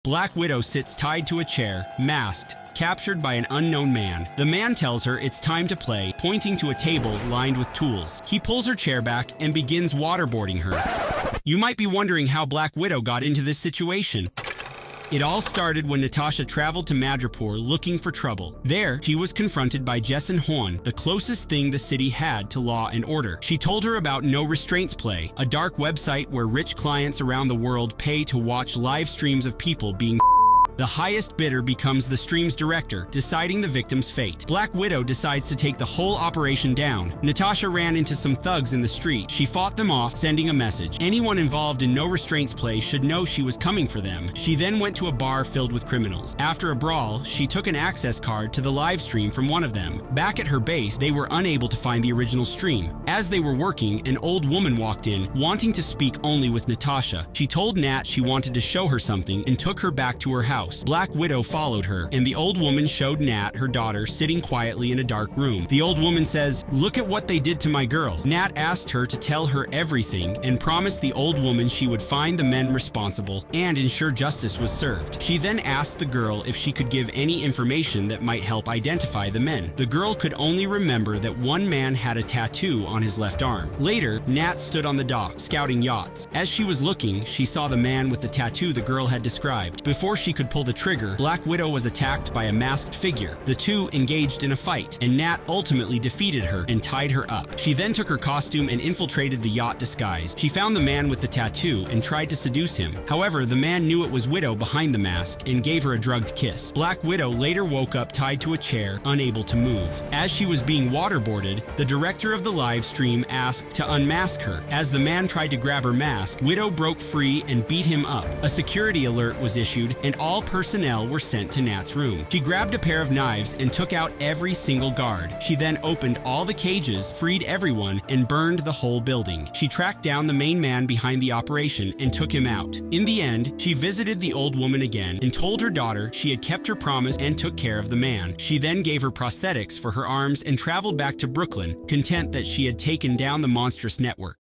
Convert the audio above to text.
Black Widow sits tied to a chair, masked, captured by an unknown man. The man tells her it's time to play, pointing to a table lined with tools. He pulls her chair back and begins waterboarding her. You might be wondering how Black Widow got into this situation. It all started when Natasha traveled to Madripoor looking for trouble. There, she was confronted by Jason Horn, the closest thing the city had to law and order. She told her about No Restraints Play, a dark website where rich clients around the world pay to watch live streams of people being The highest bidder becomes the stream's director, deciding the victim's fate. Black Widow decides to take the whole operation down. Natasha ran into some thugs in the street. She fought them off, sending a message. Anyone involved in No Restraints Play should know she was coming for them. She then went to a bar filled with criminals. After a brawl, she took an access card to the live stream from one of them. Back at her base, they were unable to find the original stream. As they were working, an old woman walked in, wanting to speak only with Natasha. She told Nat she wanted to show her something and took her back to her house. Black Widow followed her, and the old woman showed Nat her daughter sitting quietly in a dark room. The old woman says, "Look at what they did to my girl." Nat asked her to tell her everything and promised the old woman she would find the men responsible and ensure justice was served. She then asked the girl if she could give any information that might help identify the men. The girl could only remember that one man had a tattoo on his left arm. Later, Nat stood on the dock, scouting yachts. As she was looking, she saw the man with the tattoo the girl had described. Before she could pull the trigger, Black Widow was attacked by a masked figure. The two engaged in a fight, and Nat ultimately defeated her and tied her up. She then took her costume and infiltrated the yacht disguised. She found the man with the tattoo and tried to seduce him. However, the man knew it was Widow behind the mask and gave her a drugged kiss. Black Widow later woke up tied to a chair, unable to move. As she was being waterboarded, the director of the live stream asked to unmask her. As the man tried to grab her mask, Widow broke free and beat him up. A security alert was issued, and all personnel were sent to Nat's room. She grabbed a pair of knives and took out every single guard. She then opened all the cages, freed everyone, and burned the whole building. She tracked down the main man behind the operation and took him out. In the end, she visited the old woman again and told her daughter she had kept her promise and took care of the man. She then gave her prosthetics for her arms and traveled back to Brooklyn, content that she had taken down the monstrous network.